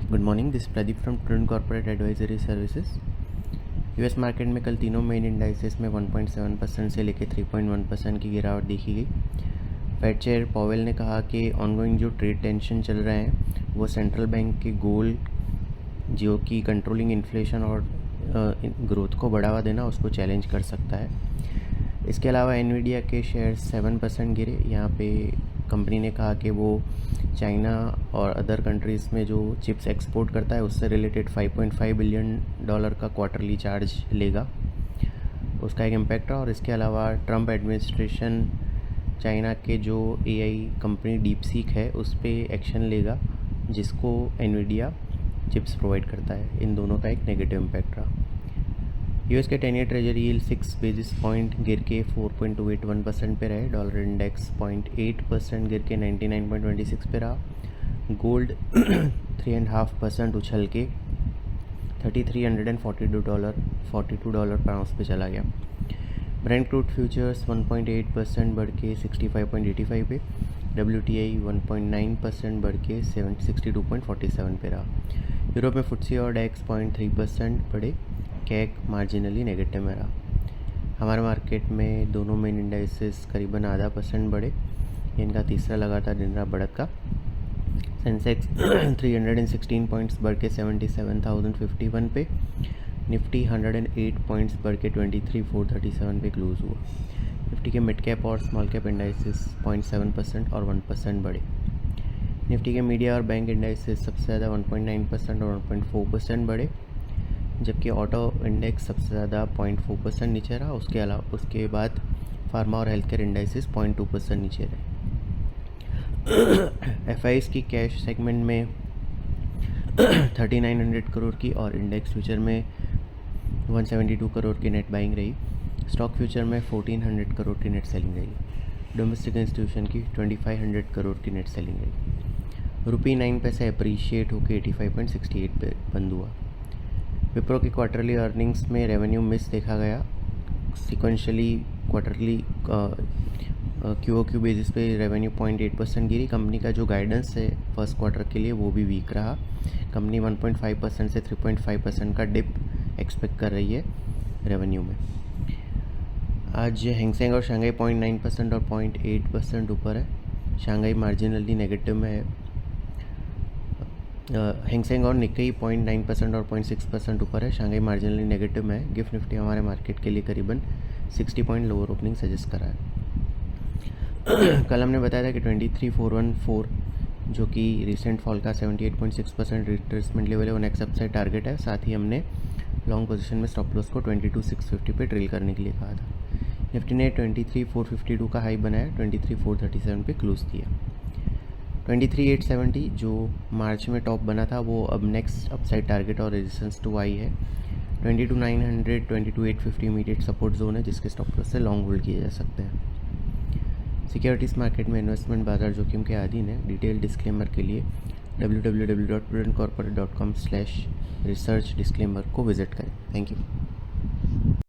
Good morning, this Pradeep from prudent corporate advisory services. US market में कल तीनों main indices में 1.7% से लेकर 3.1% की गिरावट देखी गई। फेड चेयर पॉवेल ने कहा कि ऑनगोइंग जो ट्रेड टेंशन चल रहे हैं वो सेंट्रल बैंक के गोल जो कि कंट्रोलिंग इन्फ्लेशन और ग्रोथ को बढ़ावा देना उसको चैलेंज कर सकता है। इसके अलावा एनवीडिया के शेयर 7% गिरे। यहाँ पे कंपनी ने कहा कि वो चाइना और अदर कंट्रीज़ में जो चिप्स एक्सपोर्ट करता है उससे रिलेटेड $5.5 बिलियन का क्वार्टरली चार्ज लेगा, उसका एक इम्पैक्ट रहा। और इसके अलावा ट्रंप एडमिनिस्ट्रेशन चाइना के जो एआई कंपनी डीपसीक है उस पर एक्शन लेगा जिसको एनवीडिया चिप्स प्रोवाइड करता है। इन दोनों का एक नेगेटिव इम्पैक्ट रहा। यूएस के 10 year treasury yield 6 basis point गिर के 4.281% पे रहे। डॉलर इंडेक्स 0.8% गिर के 99.26 पे रहा। गोल्ड 3.5% उछल के $3,342 पर आउंस पे चला गया। ब्रेंट क्रूड फ्यूचर्स 1.8% बढ़ के 65.85 पे। WTI 1.9% बढ़ के 62.47 पे रहा। यूरोप में FTSE और DAX 0.3% बढ़े। कैक मार्जिनली नेगेटिव में रहा। हमारे मार्केट में दोनों मेन इंडाइसेस करीबन 0.5% बढ़े। इनका तीसरा लगातार दिन रहा बढ़त का। सेंसेक्स 316 पॉइंट्स बढ़ के 77,051 पे। निफ्टी 108 पॉइंट्स बढ़ के 23,437 पे क्लोज हुआ। निफ्टी के मिड कैप और स्मॉल कैप इंडाइसेस 0.7% और 1% बढ़े। निफ्टी के मीडिया और बैंक इंडाइसेस सबसे ज़्यादा 1.9% और 1.4% बढ़े, जबकि ऑटो इंडेक्स सबसे ज़्यादा 0.4% नीचे रहा। उसके बाद फार्मा और हेल्थ केयर इंडाइसेस 0.2% नीचे रहे। एफआईज की कैश सेगमेंट में 3900 करोड़ की और इंडेक्स फ्यूचर में 172 करोड़ की नेट बाइंग रही। स्टॉक फ्यूचर में 1400 करोड़ की नेट सेलिंग रही। डोमेस्टिक इंस्टीट्यूशन की 2500 करोड़ की नेट सेलिंग रही। रुपी 9 पैसे अप्रीशिएट होकर 85.68 पे बंद हुआ। विप्रो की क्वार्टरली अर्निंग्स में रेवेन्यू मिस देखा गया। सिक्वेंशली क्वार्टरली QOQ बेसिस पे रेवेन्यू 0.8% गिरी। कंपनी का जो गाइडेंस है फर्स्ट क्वार्टर के लिए वो भी वीक रहा। कंपनी 1.5% से 3.5% का डिप एक्सपेक्ट कर रही है रेवेन्यू में। आज हैंगसेंग और शंघाई 0.9% और 0.8% ऊपर है। शंघाई मार्जिनली नेगेटिव में है। हैंगसेंग और निक्केई 0.9% और 0.6% ऊपर है। शंघाई मार्जिनली नेगेटिव में है। गिफ्ट निफ्टी हमारे मार्केट के लिए करीबन 60 पॉइंट लोअर ओपनिंग सजेस्ट करा है। कल हमने बताया था कि 23,414 जो कि रिसेंट फॉल का 78.6% रिट्रेसमेंट लेवल है, वो नेक्स्ट अपसाइड टारगेट है। साथ ही हमने लॉन्ग पोजीशन में स्टॉप लॉस को 22,650 पे ड्रिल करने के लिए कहा था। निफ्टी ने 23,452 का हाई बनाया, 23,437 पे क्लोज किया। 23,870 जो मार्च में टॉप बना था वो अब नेक्स्ट अपसाइड टारगेट और रेजिस्टेंस टू आई है। 22,900 22,850 इमीडिएट सपोर्ट जोन है जिसके स्टॉप लॉस से लॉन्ग होल्ड किए जा सकते हैं। सिक्योरिटीज़ मार्केट में इन्वेस्टमेंट बाजार जोखिम के अधीन है। डिटेल डिस्क्लेमर के लिए www.prudentcorporate.com/research डिस्क्लेमर को विजिट करें। Thank you.